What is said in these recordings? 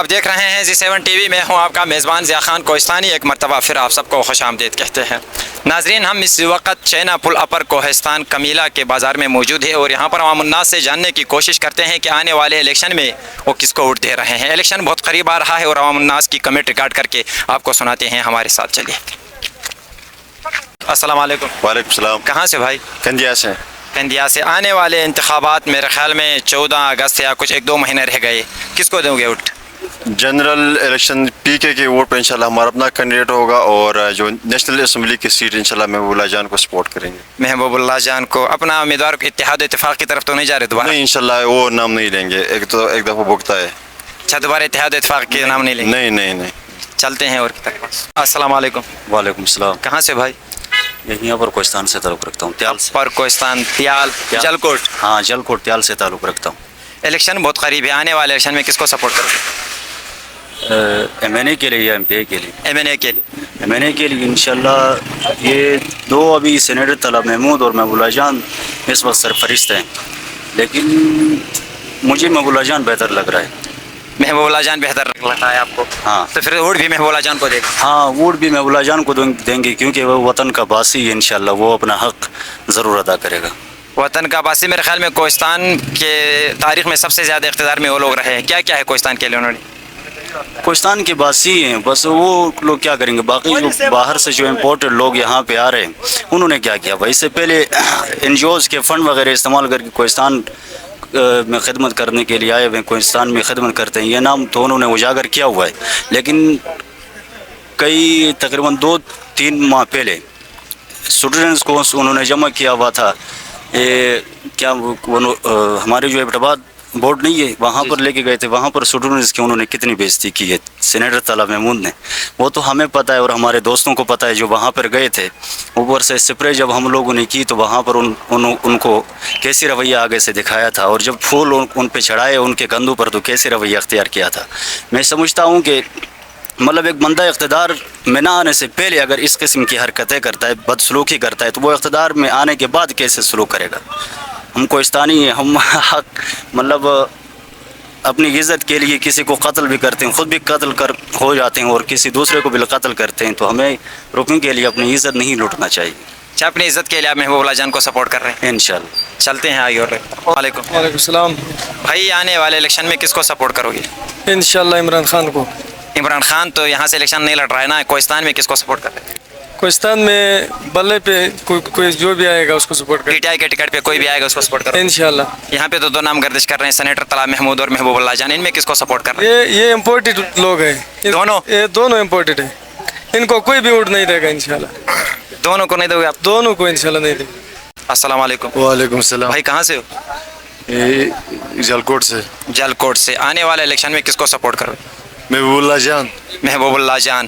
آپ دیکھ رہے ہیں G7 ٹی وی، میں ہوں آپ کا میزبان ضیاء خان کوہستانی۔ ایک مرتبہ پھر آپ سب کو خوش آمدید کہتے ہیں۔ ناظرین، ہم اس وقت چینا پل اپر کوہستان کمیلا کے بازار میں موجود ہے اور یہاں پر عوام الناس سے جاننے کی کوشش کرتے ہیں کہ آنے والے الیکشن میں وہ کس کو ووٹ دے رہے ہیں۔ الیکشن بہت قریب آ رہا ہے اور عوام الناس کی کمنٹ ریکارڈ کر کے آپ کو سناتے ہیں، ہمارے ساتھ چلیے۔ السلام علیکم۔ وعلیکم السلام۔ کہاں سے بھائی؟ کندیا سے۔ کندیا سے۔ آنے والے انتخابات میرے خیال میں 14 اگست یا کچھ 1-2 مہینے رہ گئے، کس کو دوں گے ووٹ؟ جنرل الیکشن پی کے ووٹ پر انشاءاللہ ہمارا اپنا کینڈیڈیٹ ہوگا، اور جو نیشنل اسمبلی کی سیٹ انشاءاللہ محبوب اللہ جان کو سپورٹ کریں گے۔ محبوب اللہ جان کو اپنا امیدوار اتحاد و اتفاق کی طرف تو نہیں جا رہے دوبارہ؟ نہیں، انشاءاللہ وہ نام نہیں لیں گے، ایک دفعہ بھگتا ہے۔ اچھا، دوبارہ اتحاد و اتفاق کے نام نہیں لیں گے؟ نہیں۔ چلتے ہیں اور کی طرف۔ السلام علیکم۔ وعلیکم السلام۔ کہاں سے بھائی؟ یہیں پر کوہستان سے تعلق رکھتا ہوں، تیال سے۔ پر کوہستان، تیال، جل کوٹ۔ ہاں، جل کوٹ تیال سے تعلق رکھتا ہوں۔ الیکشن بہت قریب ہے، آنے والے الیکشن میں کس کو سپورٹ کرو گے؟ ایم این اے کے لیے یا ایم پی اے کے لیے؟ ایم این اے کے لیے۔ ایم این اے کے لیے انشاءاللہ یہ دو ابھی سینیٹر طلب محمود اور محبوب اللہ جان اس وقت سرفرست ہیں، لیکن مجھے محبوب اللہ جان بہتر لگ رہا ہے۔ محبوب اللہ جان بہتر لگتا ہے آپ کو؟ ہاں۔ تو پھر ووٹ بھی محبوب اللہ جان کو دے گا؟ ہاں، ووٹ بھی محبوب اللہ جان کو دیں گے، کیونکہ وہ وطن کا باسی ہے، انشاءاللہ وہ اپنا حق ضرور ادا کرے گا۔ وطن کا باسی، میرے خیال میں کوہستان کے تاریخ میں سب سے زیادہ اقتدار میں وہ لوگ رہے ہیں۔ کیا ہے کوہستان کے لیے انہوں نے؟ کوہستان کے باسی ہیں، بس وہ لوگ کیا کریں گے، باقی جو باہر سے جو امپورٹڈ لوگ یہاں پہ آ رہے ہیں انہوں نے کیا کیا بھائی، اس سے پہلے این جی اوز کے فنڈ وغیرہ استعمال کر کے کوہستان میں خدمت کرنے کے لیے آئے ہوئے، کوہستان میں خدمت کرتے ہیں، یہ نام تو انہوں نے اجاگر کیا ہوا ہے، لیکن کئی تقریباً 2-3 ماہ پہلے اسٹوڈنٹس کو انہوں نے جمع کیا ہوا تھا، یہ کیا ہمارے جو ایبٹ بورڈ نہیں ہے وہاں پر لے کے گئے تھے، وہاں پر اسٹوڈنٹس کی انہوں نے کتنی بےزتی کی ہے سینیٹر طلب محمود نے، وہ تو ہمیں پتہ ہے اور ہمارے دوستوں کو پتہ ہے جو وہاں پر گئے تھے۔ اوپر سے اسپرے جب ہم لوگوں نے کی تو وہاں پر ان کو کیسی رویہ آگے سے دکھایا تھا، اور جب پھول ان پہ چڑھائے ان کے کندھوں پر تو کیسے رویہ اختیار کیا تھا۔ میں سمجھتا ہوں کہ مطلب ایک بندہ اقتدار میں نہ آنے سے پہلے اگر اس قسم کی حرکتیں کرتا ہے، بدسلوکی کرتا ہے، تو وہ اقتدار میں آنے کے بعد کیسے سلوک کرے گا۔ ہم کوہستانی ہیں، ہم حق مطلب اپنی عزت کے لیے کسی کو قتل بھی کرتے ہیں، خود بھی قتل ہو جاتے ہیں اور کسی دوسرے کو بھی قتل کرتے ہیں، تو ہمیں رکن کے لیے اپنی عزت نہیں لوٹنا چاہیے۔ اچھا، اپنی عزت کے لیے آپ محبوب اللہ جان کو سپورٹ کر رہے ہیں؟ انشاءاللہ۔ چلتے ہیں آگے اور۔ وعلیکم السلام۔ بھائی، آنے والے الیکشن میں کس کو سپورٹ کرو گے؟ انشاءاللہ عمران خان کو۔ عمران خان تو یہاں سے الیکشن نہیں لڑ رہا ہے نا، کوہستان میں کس کو سپورٹ کر رہے ہیں؟ کوہستان میں بلے پہ کوئی جو بھی آئے گا اس کو سپورٹ پی ٹی آئی کے ٹکٹ پہ کوئی بھی آئے گا اس کو سپورٹ کرو؟ انشاءاللہ۔ یہاں پہ تو 2 نام گردش کر رہے ہیں، سینیٹر طلب محمود اور محبوب اللہ جان، ان میں کس کو سپورٹ کر رہے ہیں؟ یہ امپورٹڈ لوگ ہیں، یہ دونوں امپورٹڈ ہیں، ان کو کوئی بھی ووٹ نہیں دے گا انشاءاللہ۔ دونوں کو نہیں دو گے آپ؟ دونوں کو انشاءاللہ نہیں دے گا۔ السلام علیکم۔ وعلیکم السلام۔ بھائی، کہاں سے ہو؟ جل کوٹ سے۔ جل کوٹ سے۔ آنے والے الیکشن میں کس کو سپورٹ کرو گے؟ محبوب اللہ جان۔ محبوب اللہ جان۔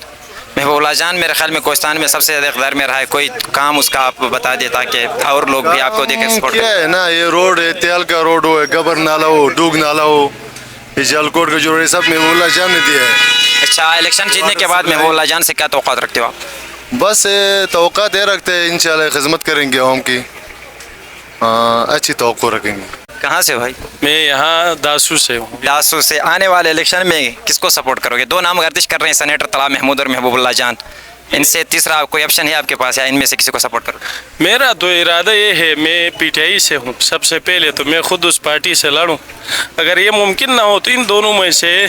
محبوب اللہ جان میرے خیال میں کوہستان میں سب سے زیادہ اقتدار میں رہا ہے، کوئی کام اس کا آپ بتا دیں تاکہ اور لوگ بھی آپ کو دیکھ کر سپورٹ کیا کریں۔ ہے نا، یہ روڈ ہے، تیال کا روڈ ہو، گبر نالا ہو، ڈوگ نالا ہو، یہ جل کوٹ کا جو روڈ ہے سب محبوب اللہ جان نے دیا ہے۔ اچھا، الیکشن جیتنے کے بعد محبوب اللہ جان سے کیا توقعات رکھتے ہو آپ؟ بس توقعات یہ رکھتے ہیں انشاءاللہ خدمت کریں گے عوام کی، اچھی توقع رکھیں گے۔ کہاں سے بھائی؟ میں یہاں داسو سے ہوں۔ لاسو سے۔ آنے والے الیکشن میں کس کو سپورٹ کرو گے؟ 2 نام گردش کر رہے ہیں، سینیٹر طلب محمود اور محبوب اللہ جان، ان سے تیسرا کوئی آپشن ہے آپ کے پاس یا ان میں سے کسی کو سپورٹ کرو؟ میرا تو ارادہ یہ ہے، میں پی ٹی آئی سے ہوں، سب سے پہلے تو میں خود اس پارٹی سے لڑوں، اگر یہ ممکن نہ ہو تو ان دونوں میں سے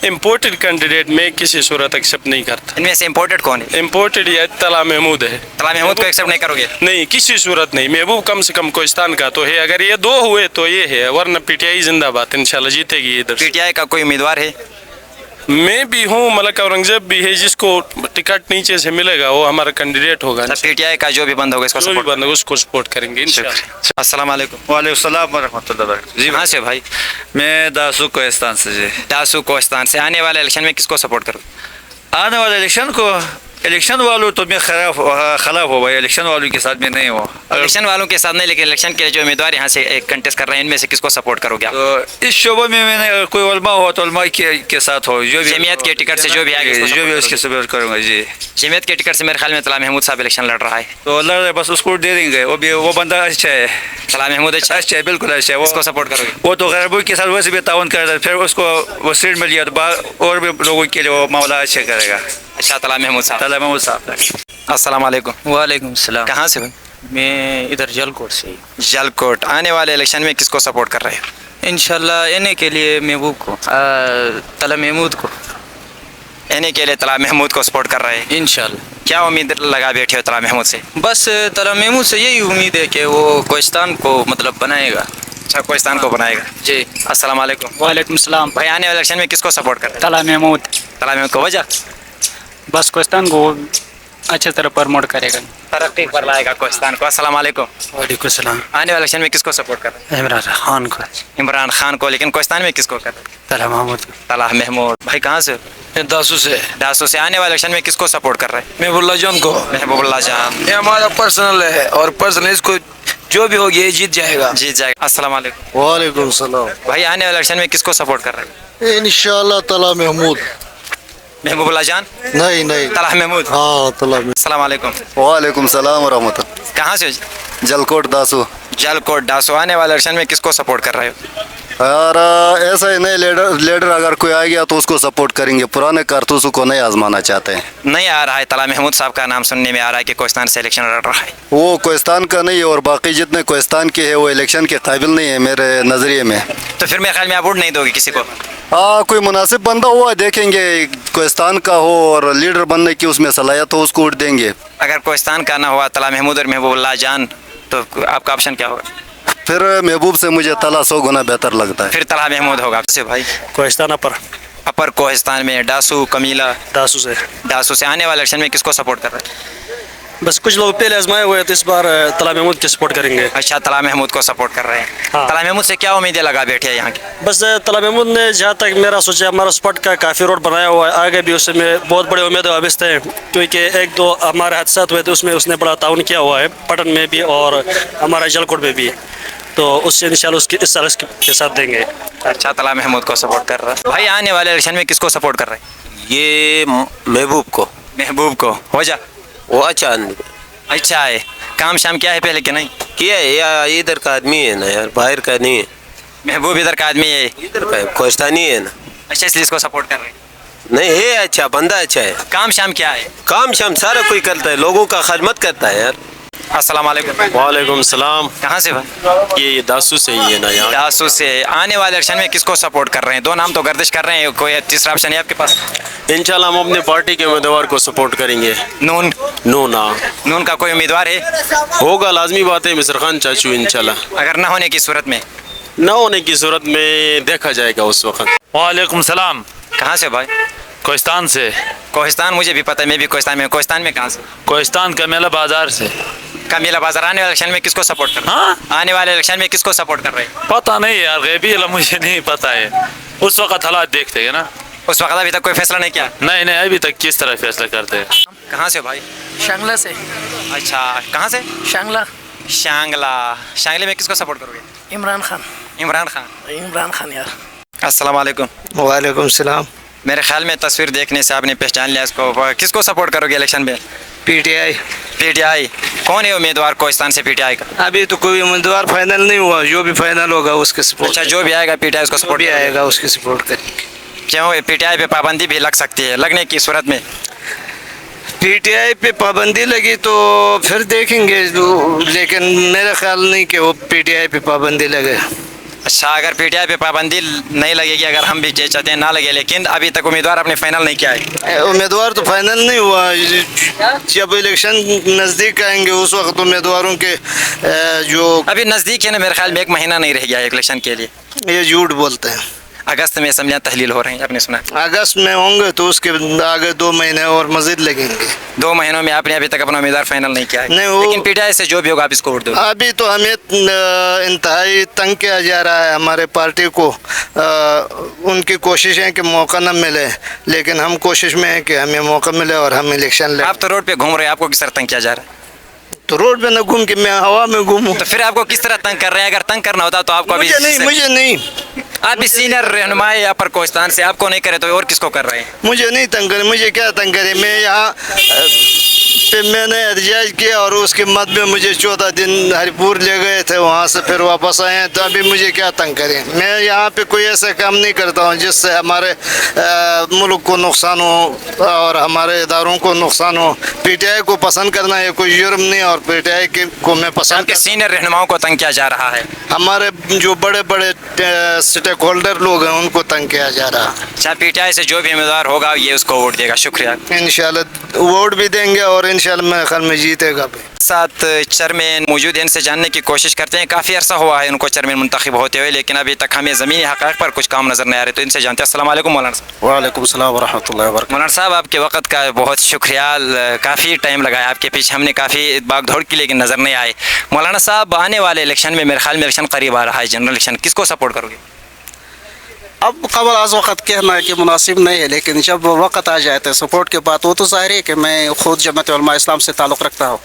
امپورٹڈ کینڈیڈیٹ میں کسی صورت ایکسیپٹ نہیں کرتا۔ ان میں سے امپورٹڈ کون ہے؟ امپورٹڈ یہ طلب محمود ہے۔ طلب محمود کو ایکسیپٹ نہیں کرو گے؟ نہیں، کسی صورت نہیں، محبوب کم سے کم کوہستان کا تو ہے، اگر یہ 2 ہوئے تو یہ ہے، ورنہ پی ٹی آئی زندہ باد انشاءاللہ جیتے گی ادھر سے۔ پی ٹی آئی کا کوئی امیدوار ہے؟ میں بھی ہوں، ملک اورنگزیب بھی ہے، جس کو ٹکٹ نیچے سے ملے گا وہ ہمارا کینڈیڈیٹ ہوگا، پی ٹی آئی کا جو بھی بند ہوگا اس کو جو بھی سپورٹ بندہ اس کو سپورٹ کریں گے انشاءاللہ۔ السلام علیکم۔ وعلیکم السلام ورحمۃ اللہ وبرکاتہ۔ جی، کہاں سے بھائی؟ میں داسو کوہستان سے۔ جی، داسو کوہستان سے۔ آنے والے الیکشن میں کس کو سپورٹ کرو؟ آنے والے الیکشن کو इलेक्शन वालों तो मैं खिलाफ हो भाई, इलेक्शन वालों के साथ में नहीं हो। इलेक्शन वालों के साथ नहीं, लेकिन इलेक्शन के लिए जो उम्मीदवार यहाँ से कंटेस्ट कर रहे हैं इनमें से किसको सपोर्ट करोगे आप? तो इस शोबे में मैंने अगर कोई उलमा हो तो उलमा के साथ हो, जो भी जमीयत के टिकट से जो भी आएगा उसको जो भी support उसके सपोर्ट करूँगा जी। जमीयत के टिकट से मेरे ख्याल में तला महमूद साहब इलेक्शन लड़ रहा है। तो लड़ रहे, बस उसको दे देंगे, वो बंदा अच्छा है, तला महमूद अच्छा अच्छा है, बिल्कुल अच्छा है। इसको सपोर्ट करोगे? वो तो गरीबों के साथ वैसे भी ताउन करता है, फिर उसको वो सीट मिल गया तो और भी लोगों के लिए वो मामला अच्छा करेगा। अच्छा, तला महमूद साहब। तला महमूद साहब। अस्सलाम वालेकुम। वालेकुम सलाम। कहाँ से भाई? मैं इधर जलकोट से ही। जलकोट। आने वाले इलेक्शन में किसको सपोर्ट कर रहे हो? इंशाल्लाह एने के लिए महबूब को, तला महमूद को आने के लिए तला महमूद को सपोर्ट कर रहे हैं। इंशाल्लाह। क्या उम्मीद लगा बैठे हो तला महमूद से? बस तला महमूद से यही उम्मीद है कि वो कोहिस्तान को मतलब बनाएगा। अच्छा, कोहिस्तान को बनाएगा। जी। अस्सलाम वालेकुम। वालेकुम सलाम। भाई, आने वाले इलेक्शन में किसको सपोर्ट कर रहे तला महमूद हैं? तला महमूद को। वजह? बस कोहिस्तान को अच्छे तरह प्रमोट करेगा, तरक्की पर लाएगा कोहिस्तान को। अस्सलाम वालेकुम। वालेकुम सलाम। आने वाले इलेक्शन में किसको सपोर्ट कर रहे इमरान खान को, हैं? इमरान खान को। लेकिन कोहिस्तान में किसको कर रहे हैं? तला महमूद को। तला महमूद। भाई, कहाँ से? दासू से। दासू से। आने वाले इलेक्शन में किसको सपोर्ट कर रहे हैं? महबूबुल्लाह जान को। महबूबुल्लाह जान। ये हमारा पर्सनल है और पर्सनल इसको जो भी होगी ये जीत जाएगा। जीत जाएगा। अस्सलाम वालेकुम। वालेकुम सलाम। भाई, आने वाले इलेक्शन में किसको सपोर्ट कर रहे हैं? इंशाल्लाह तला महमूद। महबूबुल्लाह जान। नहीं तला महमूद। हाँ तला। अस्सलाम वालेकुम। वालेकुम सलाम वरहमतुल्लाह। कहाँ से हो? जलकोट दासू। जलकोट दासू। आने वाले इलेक्शन में किसको सपोर्ट कर रहे हो? यार ऐसा ही नहीं, लीडर अगर कोई आ गया तो उसको सपोर्ट करेंगे, पुराने कारतूसों को नहीं आजमाना चाहते हैं। नहीं आ रहा है तला महमूद साहब का नाम सुनने में आ रहा है कि कोहिस्तान से इलेक्शन लड़ रहा है। वो कोहिस्तान का नहीं है और बाकी जितने कोहिस्तान के हैं वो इलेक्शन के काबिल नहीं है मेरे नज़रिए में। तो फिर मेरे ख्याल में आप वोट नहीं दोगे किसी को? हाँ, कोई मुनासिब बंदा हुआ देखेंगे, कोहिस्तान का हो और लीडर बनने की उसमें सलाहियत हो, उसको वोट देंगे। अगर कोहिस्तान का ना हुआ तला महमूद और महबूबुल्लाह जान, तो आपका ऑप्शन क्या होगा? फिर महबूब से मुझे तला 100 गुना बेहतर लगता है। फिर तला महमूद होगा। से भाई, कोहिस्तान अपर कोहिस्तान में डासू कमीला। दासू से। दासू से। आने वाले इलेक्शन में किसको सपोर्ट कर रहे हैं? बस कुछ लोग पहले आजमाए हुए तो इस बार तला महमूद के सपोर्ट करेंगे। अच्छा, तला महमूद को सपोर्ट कर रहे हैं। हाँ। तला महमूद से क्या उम्मीदें लगा बैठे हैं यहाँ की? बस तला महमूद ने जहाँ तक मेरा सोचा हमारा स्पॉट का काफ़ी रोड बनाया हुआ है, आगे भी उसमें बहुत बड़े उम्मीदें वाबस्ते हैं, क्योंकि एक दो हमारे हादसा हुए थे उसमें उसने बड़ा ताउन किया हुआ है, पटन में भी और हमारा जलकोट में भी, तो उससे इंशाल्लाह उसके इस साल के साथ देंगे। अच्छा, तला महमूद को सपोर्ट कर रहा है। भाई, आने वाले इलेक्शन में किसको सपोर्ट कर रहे हैं? ये महबूब को। महबूब को। वजह? वो अच्छा अच्छा है। काम शाम क्या है पहले कि नहीं? किया है, या इधर का आदमी है ना यार, बाहर का नहीं है। महबूब इधर का आदमी है? इधर का है, कोहिस्तानी है ना। अच्छा, इसलिए इसको सपोर्ट कर रहे हैं। नहीं है, अच्छा बंदा अच्छा है। काम शाम क्या है? काम शाम सारा कोई करता है, लोगों का खदमत करता है यार। अस्सलाम वालेकुम। वालेकुम सलाम। कहाँ से भाई? ये दासू से ही है ना यहाँ। दासू से। आने वाले इलेक्शन में किसको सपोर्ट कर रहे हैं? दो नाम तो गर्दिश कर रहे हैं, कोई तीसरा ऑप्शन है आपके पास? इंशाल्लाह हम अपने पार्टी के उम्मीदवार को सपोर्ट करेंगे। नून। नून का कोई उम्मीदवार है? होगा, लाजमी बात है, मिसर खान चाचू इंशाल्लाह। अगर न होने की सूरत में? न होने की सूरत में देखा जाएगा उस वक्त। वालेकुम सलाम। कहाँ से भाई? कोहिस्तान से। कोहिस्तान मुझे भी पता है, मैं भी कोहिस्तान में। कोहिस्तान में कहाँ से? कोहिस्तान का मेला बाजार से। कमीला बाजार। आने वाले इलेक्शन में किसको सपोर्ट कर रहे हैं? हाँ? आने वाले इलेक्शन में किसको सपोर्ट कर रहे हैं? पता नहीं यार, गैबी इल्म मुझे नहीं पता है, उस वक्त हालात देखते हैं ना। उस वक्त अभी तक कोई फैसला नहीं किया? नहीं अभी तक किस तरह फैसला करते हैं। कहाँ से भाई? शांगला से। अच्छा, कहाँ से? शांगला। शांगला। शांगले में किसको सपोर्ट करोगे? इमरान खान। इमरान खान। यार। अस्सलाम वालेकुम। वालेकुम सलाम। मेरे ख्याल में तस्वीर देखने से आपने पहचान लिया इसको। किसको सपोर्ट करोगे इलेक्शन में? पीटीआई। पीटीआई। कौन है उम्मीदवार कोहिस्तान से पीटीआई का? अभी तो कोई उम्मीदवार फाइनल नहीं हुआ, जो भी फाइनल होगा उसके सपोर्ट। अच्छा, जो भी आएगा पीटीआई उसको सपोर्ट भी आएगा उसके सपोर्ट करेंगे। क्यों? पीटीआई पे पाबंदी भी लग सकती है, लगने की सूरत में? पीटीआई पे पाबंदी लगी तो फिर देखेंगे, लेकिन मेरा ख्याल नहीं कि वो पीटीआई पे पाबंदी लगे। अच्छा, अगर पीटीआई पे पाबंदी नहीं लगेगी, अगर हम भी चाहते हैं ना लगे, लेकिन अभी तक उम्मीदवार अपने फाइनल नहीं किया है। उम्मीदवार तो फाइनल नहीं हुआ, जब इलेक्शन नज़दीक आएंगे उस वक्त उम्मीदवारों के जो अभी नज़दीक है ना, मेरे ख्याल में 1 महीना नहीं रह गया है इलेक्शन के लिए। ये झूठ बोलते हैं। अगस्त में असम्बलियाँ तहलील हो रही हैं, आपने सुना? अगस्त में होंगे तो उसके आगे 2 महीने और मजीद लगेंगे। 2 महीनों में आपने अभी तक अपना उम्मीदवार फाइनल नहीं किया है? नहीं, वो- लेकिन पीटीआई से जो भी होगा आप इसको वोट दोगे? अभी तो हमें इंतहाई तंग किया जा रहा है हमारे पार्टी को। उनकी कोशिश है कि मौका न मिले, लेकिन हम कोशिश में हैं कि हमें मौका मिले और हम इलेक्शन लड़ें। आप तो रोड पे घूम रहे हैं, आपको किस तरह तंग किया जा रहा है? तो रोड पे न घूम के मैं हवा में घूमूं। तो फिर आपको किस तरह तंग कर रहे हैं? अगर तंग करना होता तो आपको अभी मुझे नहीं आप भी सीनियर रहनुमाई अपर कोहिस्तान से, आपको नहीं करे तो और किसको कर रहे हैं? मुझे नहीं तंग करे। मुझे क्या तंग करे? मैं यहाँ पे मैंने एहतजाज किया और उसके मद में मुझे 14 दिन हरिपुर ले गए थे, वहाँ से फिर वापस आए हैं, तो अभी मुझे क्या तंग करें? मैं यहाँ पे कोई ऐसा काम नहीं करता हूँ जिससे हमारे मुल्क को नुकसान हो और हमारे इदारों को नुकसान हो। पीटीआई को पसंद करना ये कोई जुर्म नहीं, और पीटीआई को मैं पसंद आपके सीनियर रहनुमाओं को तंग किया जा रहा है? हमारे जो बड़े बड़े स्टेक होल्डर लोग हैं उनको तंग किया जा रहा है। अच्छा, पीटीआई से जो भी उम्मीदवार होगा ये उसको वोट देगा। शुक्रिया। इंशाल्लाह वोट भी देंगे और इंशाल्लाह मेरे ख्याल में जीतेगा भी। साथ चेयरमैन मौजूद हैं, इनसे जानने की कोशिश करते हैं। काफ़ी अरसा हुआ है उनको चेयरमैन मुंतखब होते हुए, लेकिन अभी तक हमें ज़मीनी हक़ाइक़ पर कुछ काम नज़र नहीं आ रहे, तो इनसे जानते हैं। अस्सलाम वालेकुम मौलाना साहब। वालेकुम सलाम व रहमतुल्लाहि व बरकातहू। मौलाना साहब, आपके वक्त का बहुत शुक्रिया। काफ़ी टाइम लगाया आपके पीछे, हमने काफ़ी भाग दौड़ की लेकिन नज़र नहीं आए। मौलाना साहब, आने वाले इलेक्शन में मेरे ख्याल में इलेक्शन करीब आ रहा है, जनरल इलेक्शन, किसको सपोर्ट करोगे? अब कबल आज वक़्त कहना है कि मुनासिब नहीं है, लेकिन जब वक़्त आ जाए तो सपोर्ट के बाद वो तो ज़ाहिर है कि मैं ख़ुद जमात उलमा इस्लाम से ताल्लुक़ रखता हूँ।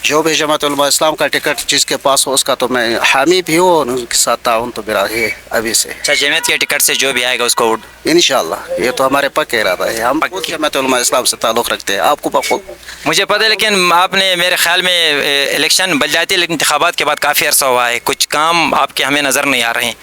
जो भी जमात उलमा इस्लाम का टिकट जिसके पास हो उसका तो मैं हामी भी हूँ, और उनके साथ ताउन तो मेरा है अभी से। अच्छा, जमात के टिकट से जो भी आएगा उसको वोट? इंशाअल्लाह, ये तो हमारे पक्के इरादा है। हम खुद जमात उलमा इस्लाम से ताल्लुक़ रखते हैं, आपको बखुद मुझे पता है, लेकिन आपने मेरे ख्याल में इलेक्शन बलदियाती इंतखाबात के बाद काफ़ी अरसा हुआ है, कुछ काम आपके हमें नज़र नहीं आ रहे हैं।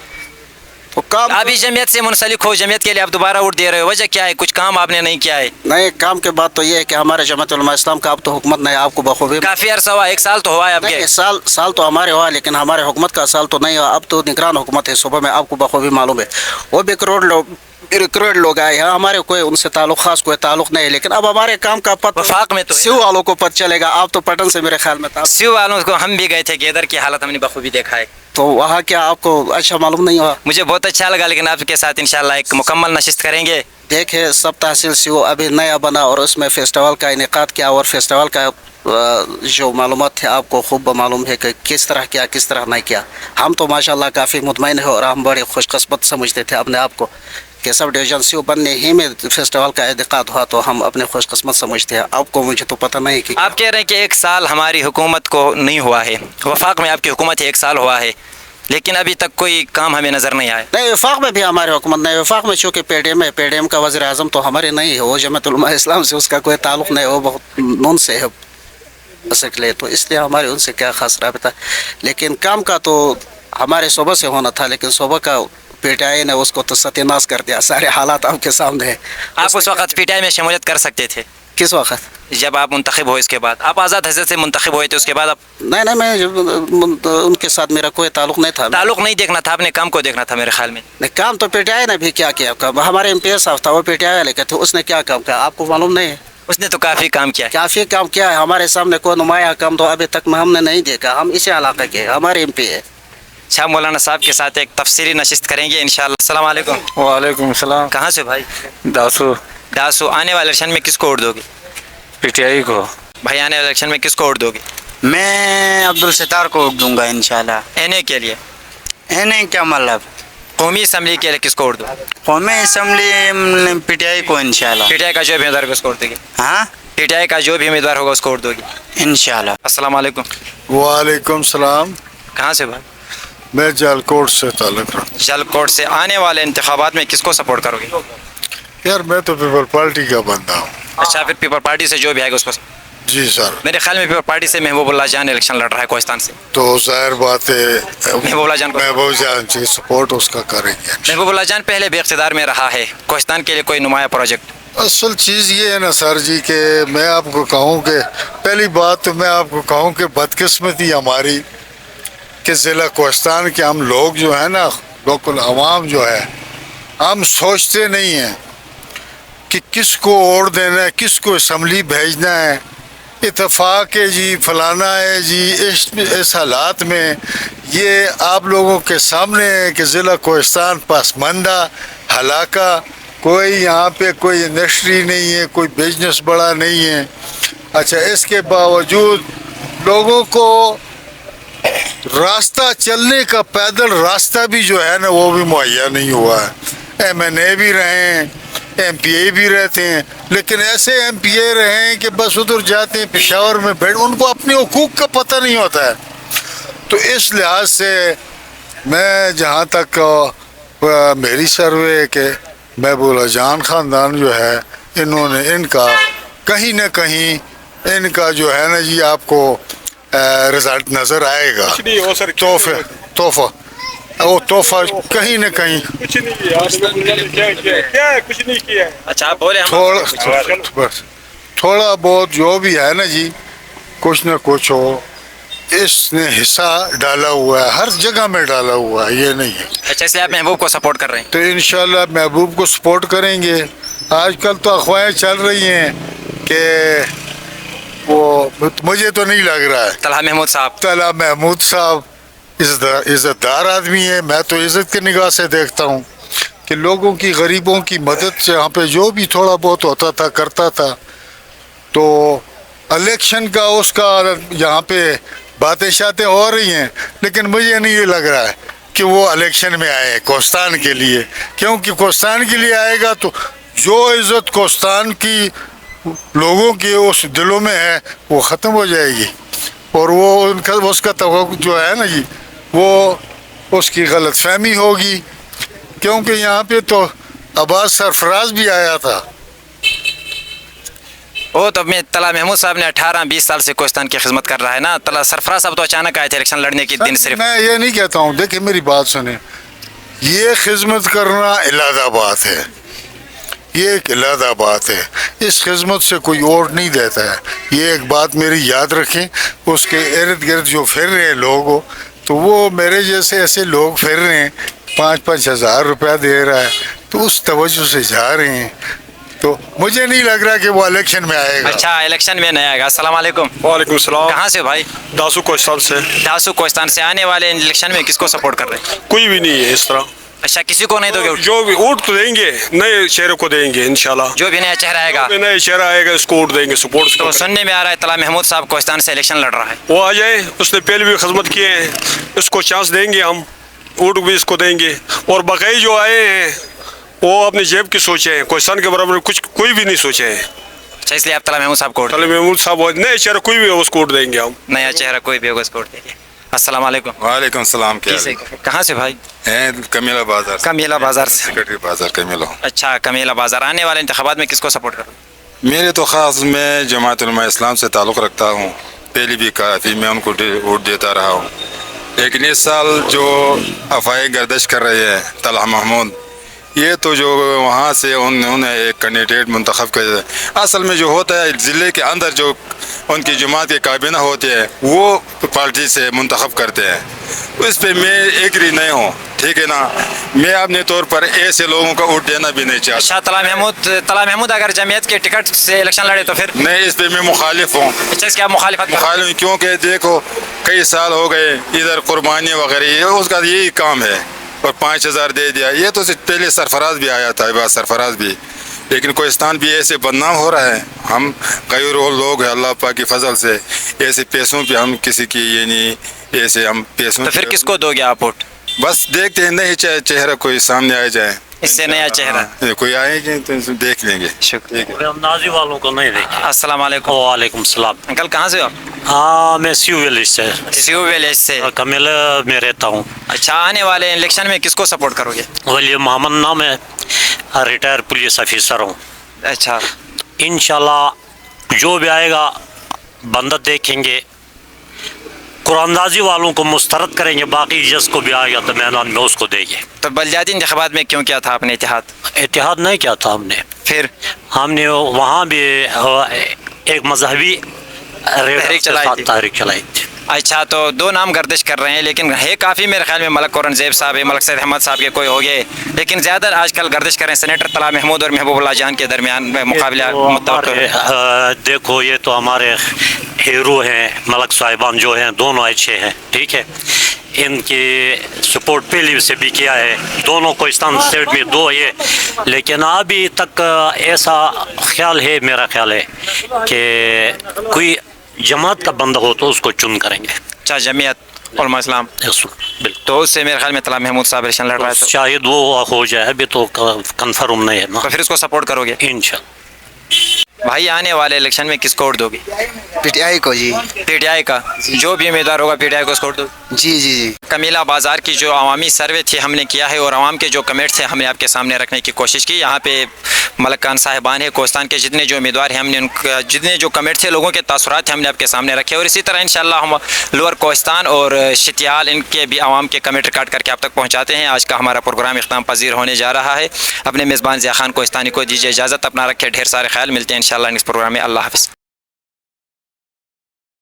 तो काम आप इस जमीयत से मुंसलिक हो, जमीयत के लिए आप दोबारा वोट दे रहे हो, वजह क्या है? कुछ काम आपने नहीं किया है? नए काम के बाद तो ये है कि हमारे जमात उलमा इस्लाम का अब तो हुकूमत नहीं, आपको बखूबी काफ़ी अरसा हुआ, 1 साल तो हुआ है आपके। नहीं, साल तो हमारे हुआ, लेकिन हमारे हुकूमत का साल तो नहीं हुआ। अब तो निगरान हुकूमत है सुबह में, आपको बखूबी मालूम है। वो भी करोड़ लोग आए हैं, हमारे कोई उनसे ताल्लुक खास कोई ताल्लुक नहीं है, लेकिन अब हमारे काम का पता वफाक में तो है। सिव वालों को पता चलेगा। आप तो पटन से मेरे ख्याल में था, सिव वालों को हम भी गए थे, गेदर की हालत हमने बखूबी देखा है। तो वहाँ क्या आपको अच्छा मालूम नहीं हुआ? मुझे बहुत अच्छा लगा, लेकिन आपके साथ इंशाल्लाह एक मुकम्मल नशिस्त करेंगे। देखे सब तहसील सिव अभी नया बना और उसमें फेस्टिवल का इनेकाद किया, और फेस्टिवल का जो मालूमात थे आपको खूब मालूम है कि किस तरह किया किस तरह नहीं किया। हम तो माशाल्लाह काफ़ी मुतमईन है और हम बड़े खुशकिस्मत समझते थे अपने आप को कि सब डिवीजन सी बनने ही में फेस्टिवल का इनेकाद हुआ, तो हम अपने खुशकिस्मत समझते हैं। आपको मुझे तो पता नहीं कि आप कह रहे हैं कि 1 साल हमारी हुकूमत को नहीं हुआ है, वफाक में आपकी हुकूमत 1 साल हुआ है, लेकिन अभी तक कोई काम हमें नज़र नहीं आया। नहीं, वफाक में भी हमारी हुकूमत नहीं। वफाक में चूँकि PDM है, PDM का वज़ीर आज़म तो हमारे नहीं है, वो जमात उलमा इस्लाम से उसका कोई ताल्लुक़ नहीं, वो बहुत नून से है ले, तो इसलिए हमारे उनसे क्या खास रबता। लेकिन काम का तो हमारे सूबे से होना था, लेकिन सूबे का PTI ने उसको तो सत्यानाश कर दिया। सारे हालात आपके सामने है। आप उस वक्त PTI में शमूलियत कर सकते थे? किस वक्त? जब आप मुंतखब हो, इसके बाद आप आज़ाद हज़रत से मुंतखब हुए थे, उसके बाद आप? नहीं, मैं उनके साथ मेरा कोई ताल्लुक़ नहीं था। ताल्लुक़ नहीं देखना था, आपने काम को देखना था मेरे ख्याल में। नहीं, काम तो PTI ने भी क्या किया। हमारे MP साहब था, वो PTI वाले के थे, उसने क्या काम किया आपको मालूम नहीं है? उसने तो काफ़ी काम किया। काफ़ी काम किया है हमारे सामने, कोई नुमाया काम तो अभी तक हमने नहीं देखा। हम इसी इलाके के, हमारे MP है। अच्छा, मौलाना साहब के साथ एक तफसीली नशिस्त करेंगे इंशाल्लाह। अस्सलाम वालेकुम। वालेकुम सलाम। कहाँ से भाई? दासू। आने वाले इलेक्शन में किसको वोट दोगे? PTI को। भाई, आने वाले इलेक्शन में किसको वोट दोगे? मैं अब्दुल सत्तार को दूंगा इंशाल्लाह। NA के लिए? NA क्या मतलब? कौमी असम्बली के लिए किसको वोट दो? कौमी असम्बली PTI को इंशाल्लाह। PTI का जो भी उम्मीदवार होगा उसको वोट दोगे? हाँ, PTI का जो भी उम्मीदवार होगा उसको वोट दोगे इंशाल्लाह। अस्सलाम वालेकुम। वालेकुम सलाम। कहाँ से भाई? मैं जालकोट से ताल्लुक़ रखता जलकोट से। आने वाले इंतखाबात में किसको सपोर्ट करोगे? हूँ। यार मैं तो पीपल पार्टी का बंदा हूँ। अच्छा, फिर पीपल पार्टी से जो भी आएगा उसको? जी सर। मेरे ख्याल में पीपल पार्टी से महबूबुल्लाह जान इलेक्शन लड़ रहा है कोहिस्तान से। तो जाहिर बात है महबूबुल्लाह जान को? महबूब जान की सपोर्ट उसका करेंगे। महबूबुल्लाह जान पहले भी इक़्तिदार में रहा है, कोहिस्तान के लिए कोई नुमाया प्रोजेक्ट? असल चीज़ ये है ना सर जी कि मैं आपको कहूँ कि पहली बात तो मैं आपको कहूँ कि बदकिस्मती हमारी कि ज़िला कोहिस्तान के हम लोग जो है ना, लोकल आवाम जो है, हम सोचते नहीं हैं कि किसको वोट देना है, किसको असम्बली भेजना है। इत्तेफाक है जी, फलाना है जी, इस हालात में یہ آپ لوگوں کے سامنے ہے کہ ضلع کوہستان پسماندہ ہلاکہ، کوئی یہاں پہ کوئی انڈسٹری نہیں ہے، کوئی بزنس بڑا نہیں ہے. اچھا، اس کے باوجود لوگوں کو راستہ چلنے کا، پیدل راستہ بھی جو ہے نا وہ بھی مہیا نہیں ہوا ہے. MNA بھی رہے ہیں، MPA بھی رہتے ہیں، لیکن ایسے MPA رہے ہیں کہ بس ادھر جاتے ہیں پشاور میں بیٹھ، ان کو اپنے حقوق کا پتہ نہیں ہوتا ہے. تو اس لحاظ سے میں جہاں تک میری سروے کہ محبوبہ جان خاندان جو ہے انہوں نے ان کا کہیں نہ کہیں ان کا جو ہے نا جی آپ کو رزلٹ نظر آئے گا. تحفہ وہ تحفہ کہیں نہ کہیں اچھا آپ بولے. تھوڑا بہت جو بھی ہے نا جی کچھ نہ کچھ ہو، اس نے حصہ ڈالا ہوا ہے، ہر جگہ میں ڈالا ہوا ہے، یہ نہیں ہے. اچھا، اس لیے آپ محبوب کو سپورٹ کر رہے ہیں؟ تو انشاءاللہ محبوب کو سپورٹ کریں گے. آج کل تو افواہیں چل رہی ہیں کہ وہ، مجھے تو نہیں لگ رہا ہے. طلحہ محمود صاحب، طلحہ محمود صاحب عزت دار آدمی ہے، میں تو عزت کی نگاہ سے دیکھتا ہوں کہ لوگوں کی، غریبوں کی مدد سے یہاں پہ جو بھی تھوڑا بہت ہوتا تھا کرتا تھا. تو الیکشن کا اس کا یہاں پہ باتیں شاتیں ہو رہی ہیں، لیکن مجھے نہیں یہ لگ رہا ہے کہ وہ الیکشن میں آئے کوہستان کے لیے، کیونکہ کوہستان کے لیے آئے گا تو جو عزت کوہستان کی لوگوں کی اس دلوں میں ہے وہ ختم ہو جائے گی، اور وہ ان کا اس کا توقع جو ہے نا جی وہ اس کی غلط فہمی ہوگی. کیونکہ یہاں پہ تو عباس سرفراز بھی آیا تھا. وہ تو طلحہ محمود صاحب نے 18-20 سال سے کوہستان کی خدمت کر رہا ہے نا. طلحہ سرفراز صاحب تو اچانک آئے تھے الیکشن لڑنے کے دن صرف. میں یہ نہیں کہتا ہوں، دیکھیں میری بات سنیں، یہ خدمت کرنا علادہ بات ہے، یہ ایک علادہ بات ہے. اس خدمت سے کوئی ووٹ نہیں دیتا ہے. یہ ایک بات میری یاد رکھیں. اس کے ارد گرد جو پھر رہے ہیں لوگ، تو وہ میرے جیسے ایسے لوگ پھر رہے ہیں، 5-5 ہزار روپیہ دے رہا ہے، تو اس توجہ سے جا رہے ہیں. تو مجھے نہیں لگ رہا کہ وہ الیکشن میں آئے گا. اچھا، الیکشن میں نہیں آئے گا. السلام علیکم. وعلیکم السلام. کہاں سے بھائی؟ داسو کوہستان سے. داسو کوہستان سے. آنے والے الیکشن میں کس کو سپورٹ کر رہے ہیں؟ کوئی بھی نہیں ہے اس طرح. اچھا، کسی کو نہیں دو گے؟ جو بھی ووٹ تو دیں گے، نئے چہرے کو دیں گے انشاءاللہ. جو بھی نیا چہرہ آئے گا، نئے چہرہ آئے گا اس کو ووٹ دیں گے، سپورٹ. تو سننے میں آ رہا ہے طلحہ محمود صاحب کوہستان سے الیکشن لڑ رہا ہے. وہ آ جائے، اس نے پہلے بھی خدمت کیے ہیں، اس کو چانس دیں گے، ہم ووٹ بھی اس کو دیں گے. اور باقی جو آئے ہیں وہ اپنی جیب کی سوچے ہیں، کوہستان کے بارے میں کچھ کوئی بھی نہیں سوچے ہیں. اچھا، اس لیے آپ طلحہ محمود صاحب کو طلحہ محمود صاحب نئے چہرہ کوئی بھی اس کو ووٹ دیں گے ہم. نیا چہرہ کوئی بھی ہوگا اس کو ووٹ دیں گے. السلام علیکم. وعلیکم السلام. کہاں سے بھائی؟ کمیلا بازار. کمیلا بازار سے. سیکرٹری بازار کمیلا. اچھا، کمیلا بازار. آنے والے انتخابات میں کس کو سپورٹ کروں؟ میرے تو خاص میں جماعت علماء اسلام سے تعلق رکھتا ہوں، پہلے بھی کافی میں ان کو ووٹ دیتا رہا ہوں. لیکن اس سال جو افواہیں گردش کر رہے ہیں طلحہ محمود، یہ تو جو وہاں سے انہوں نے ایک کینڈیڈیٹ منتخب کر دیا. اصل میں جو ہوتا ہے ضلع کے اندر جو ان کی جماعت کے کابینہ ہوتے ہیں وہ پارٹی سے منتخب کرتے ہیں. اس پہ میں ایگری نہیں ہوں، ٹھیک ہے نا. میں اپنے طور پر ایسے لوگوں کا ووٹ دینا بھی نہیں چاہتا. اچھا، طلحہ محمود اگر جمعیت کے ٹکٹ سے الیکشن لڑے تو پھر نہیں، اس پہ میں مخالف ہوں. اچھا، اس کی آپ مخالفت؟ مخالف کیونکہ دیکھو کئی سال ہو گئے ادھر قربانی وغیرہ اس کا یہی کام ہے، اور 5,000 دے دیا. یہ تو پہلے سرفراز بھی آیا تھا، بات سرفراز بھی. لیکن کوہستان بھی ایسے بدنام ہو رہا ہے. ہم غیر لوگ ہیں، اللہ پاک کی فضل سے ایسے پیسوں پہ ہم کسی کی یہ نہیں، ایسے ہم پیسوں. تو پھر کس کو دو گے آپ ووٹ؟ بس دیکھتے ہیں، نہیں چہرہ کوئی سامنے آ جائے، اس سے نیا چہرہ کوئی آئے گے تو دیکھ لیں گے. شکریہ. نازی والوں کو نہیں دیکھیں. السلام علیکم. وعلیکم السلام. انکل کہاں سے ہو آپ؟ ہاں، میں سیو ویلیج سے. سیو ویلیج سے. کمیلا میں رہتا ہوں. اچھا، آنے والے الیکشن میں کس کو سپورٹ کرو گے؟ ولی محمد نام ہے، ریٹائر پولیس آفیسر ہوں. اچھا، انشاءاللہ جو بھی آئے گا بندہ دیکھیں گے، قرآن اندازی والوں کو مسترد کریں گے، باقی جس کو بھی آئے گا تو میدان میں اس کو دیں گے. تو بلدیاتی انتخابات میں کیوں کیا تھا آپ نے اتحاد نہیں کیا تھا ہم نے. پھر ہم نے وہاں بھی ایک مذہبی تحریک چلائی تھی. اچھا، تو 2 نام گردش کر رہے ہیں، لیکن ہے کافی میرے خیال میں ملک اورنگزیب صاحب ہے، ملک سید احمد صاحب کے کوئی ہو گئے، لیکن زیادہ آج کل گردش کر رہے ہیں سینیٹر طلحہ محمود اور محبوب اللہ جان کے درمیان مقابلہ متوقع ہے. دیکھو، یہ تو ہمارے ہیرو ہیں، ملک صاحبان جو ہیں دونوں اچھے ہیں، ٹھیک ہے. इनकी सपोर्ट पहले से भी किया है, दोनों कोहिस्तान स्टेट में दो ये, लेकिन अभी तक ऐसा ख्याल है, मेरा ख्याल है कि कोई जमात का बंदा हो तो उसको चुन करेंगे। अच्छा, जमीयत उलमा इस्लाम, बिल्कुल। तो उससे मेरे ख्याल में तला महमूद साहब इलेक्शन लड़ रहा है, तो शायद वो हो जाए, अभी तो कंफर्म नहीं है ना। फिर उसको सपोर्ट करोगे इंशाल्लाह। भाई? आने वाले इलेक्शन में किसको वोट दोगे? पीटीआई को जी। पीटीआई का? जो भी उम्मीदवार होगा पीटीआई को उसको वोट दो? जी जी जी। कमीला बाज़ार की जो अवामी सर्वे थी हमने किया है और आवाम के जो कमेंट थे हमने आपके सामने रखने की कोशिश की। यहाँ पे मलक खान साहिबान है, कोहिस्तान के जितने जो उम्मीदवार हैं हमने उनका जितने जो कमेंट थे, लोगों के तासुरात थे, हमने आपके सामने रखे और इसी तरह इंशाल्लाह हम लोअर कोहिस्तान और शितियाल इनके भी आवाम के कमेंट रिकॉर्ड करके आप तक पहुँचाते हैं। आज का हमारा प्रोग्राम इख्तिताम पजीर होने जा रहा है। अपने मेज़बान ज़िया खान कोहिस्तानी को दीजिए इजाज़त, अपना रखे ढेर सारे ख्याल, मिलते हैं इंशाल्लाह नेक्स्ट प्रोग्राम में। अल्लाह हाफ़िज़।